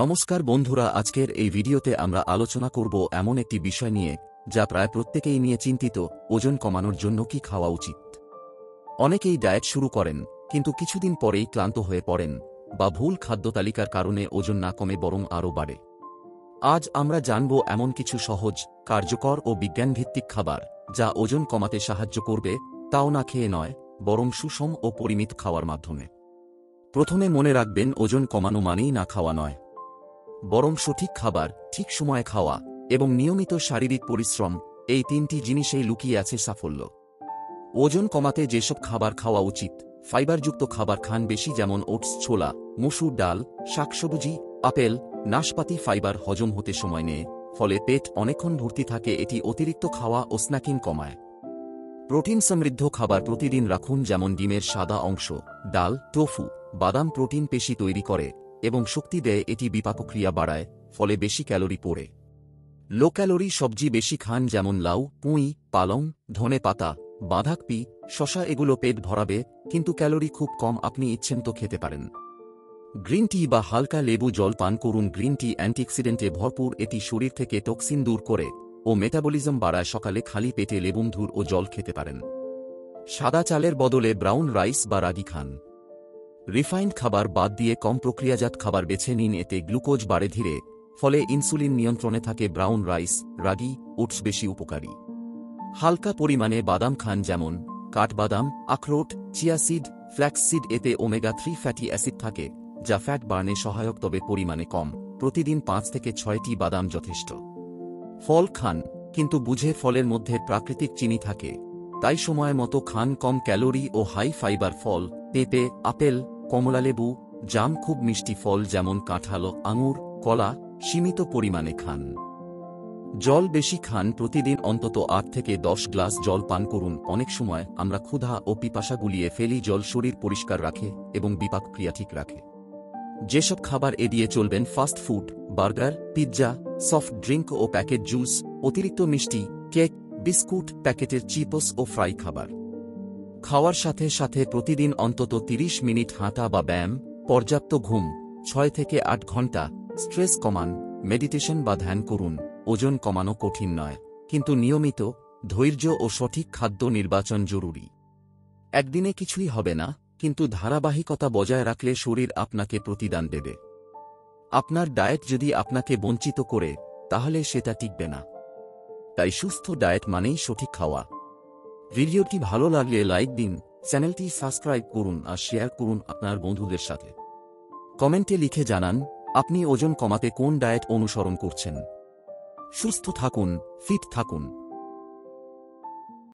নমস্কার বন্ধুরা, আজকের এই ভিডিওতে আমরা আলোচনা করব এমন একটি বিষয় নিয়ে যা প্রায় প্রত্যেকেই নিয়ে চিন্তিত: ওজন কমানোর জন্য কি খাওয়া উচিত। অনেকেই ডায়েট শুরু করেন, কিন্তু কিছুদিন পরেই ক্লান্ত হয়ে পড়েন বা ভুল খাদ্য তালিকার কারণে ওজন না কমে বরং আরও বাড়ে। আজ আমরা জানব এমন কিছু সহজ, কার্যকর ও বিজ্ঞানভিত্তিক খাবার যা ওজন কমাতে সাহায্য করবে, তাও না খেয়ে নয়, বরং সুষম ও পরিমিত খাওয়ার মাধ্যমে। প্রথমে মনে রাখবেন, ওজন কমানো মানেই না খাওয়া নয়, বরং সঠিক খাবার, ঠিক সময়ে খাওয়া এবং নিয়মিত শারীরিক পরিশ্রম, এই তিনটি জিনিসেই লুকিয়ে আছে সাফল্য। ওজন কমাতে যেসব খাবার খাওয়া উচিত: ফাইবারযুক্ত খাবার খান বেশি, যেমন ওটস, ছোলা, মসুর ডাল, শাকসবজি, আপেল, নাশপাতি। ফাইবার হজম হতে সময় নেয়, ফলে পেট অনেকক্ষণ ভর্তি থাকে, এটি অতিরিক্ত খাওয়া ও স্ন্যাকিং কমায়। প্রোটিন সমৃদ্ধ খাবার প্রতিদিন রাখুন, যেমন ডিমের সাদা অংশ, ডাল, টোফু, বাদাম। প্রোটিন পেশি তৈরি করে এবং শক্তি দেয়, এটি বিপাকক্রিয়া বাড়ায়, ফলে বেশি ক্যালোরি পড়ে। লো ক্যালোরি সবজি বেশি খান, যেমন লাউ, পুঁই, পালং, ধনে পাতা, বাঁধাকপি, শশা। এগুলো পেট ভরাবে, কিন্তু ক্যালোরি খুব কম। আপনি ইচ্ছেমতো খেতে পারেন। গ্রিন টি বা হালকা লেবু জল পান করুন। গ্রিন টি অ্যান্টিঅক্সিডেন্টে ভরপুর, এটি শরীর থেকে টক্সিন দূর করে ও মেটাবলিজম বাড়ায়। সকালে খালি পেটে লেবুমধুর ও জল খেতে পারেন। সাদা চালের বদলে ব্রাউন রাইস বা রাগি খান। রিফাইন্ড খাবার বাদ দিয়ে কম প্রক্রিয়াজাত খাবার বেছে নিন, এতে গ্লুকোজ বাড়ে ধীরে, ফলে ইনসুলিন নিয়ন্ত্রণে থাকে। ব্রাউন রাইস, রাগি, ওটস বেশি উপকারী। হালকা পরিমাণে বাদাম খান, যেমন কাঠবাদাম, আখরোট, চিয়া সিড, ফ্ল্যাক্স সিড। এতে ওমেগা-3 ফ্যাটি অ্যাসিড থাকে, যা ফ্যাট বার্নে সহায়ক, তবে পরিমাণে কম। প্রতিদিন 5 থেকে 6টি বাদাম যথেষ্ট। ফল খান, কিন্তু বুঝে। ফলের মধ্যে প্রাকৃতিক চিনি থাকে, তাই সময় মতো খান। কম ক্যালোরি ও হাই ফাইবার ফল: পেঁপে, আপেল, কমলালেবু, জাম। খুব মিষ্টি ফল যেমন কাঁঠাল, আঙুর, কলা সীমিত পরিমাণে খান। জল বেশি খান, প্রতিদিন অন্তত 8 থেকে 10 গ্লাস জল পান করুন। অনেক সময় আমরা ক্ষুধা ও পিপাসা গুলিয়ে ফেলি। জল শরীর পরিষ্কার রাখে এবং বিপাকক্রিয়া ঠিক রাখে। যেসব খাবার এড়িয়ে চলবেন: fast food, burger, pizza, soft drink ও প্যাকেট জুস, অতিরিক্ত মিষ্টি, কেক, বিস্কুট, প্যাকেটের চিপস ও ফ্রাই খাবার। খাওয়ার সাথে সাথে প্রতিদিন অন্তত 30 মিনিট হাঁটা বা ব্যায়াম। পর্যাপ্ত ঘুম, 6 থেকে 8 ঘন্টা। স্ট্রেস কমান, মেডিটেশন বা ধ্যান করুন। ওজন কমানো কঠিন নয়, কিন্তু নিয়মিত ধৈর্য ও সঠিক খাদ্য নির্বাচন জরুরি। একদিনে কিছুই হবে না, কিন্তু ধারাবাহিকতা বজায় রাখলে শরীর আপনাকে প্রতিদান দেবে। আপনার ডায়েট যদি আপনাকে বঞ্চিত করে, তাহলে সেটা টিকবে না। তাই সুস্থ ডায়েট মানেই সঠিক খাওয়া। ভিডিওটি ভালো লাগলে লাইক দিন, চ্যানেলটি সাবস্ক্রাইব করুন আর শেয়ার করুন আপনার বন্ধুদের সাথে। কমেন্টে লিখে জানান আপনি ওজন কমাতে কোন ডায়েট অনুসরণ করছেন। সুস্থ থাকুন, ফিট থাকুন।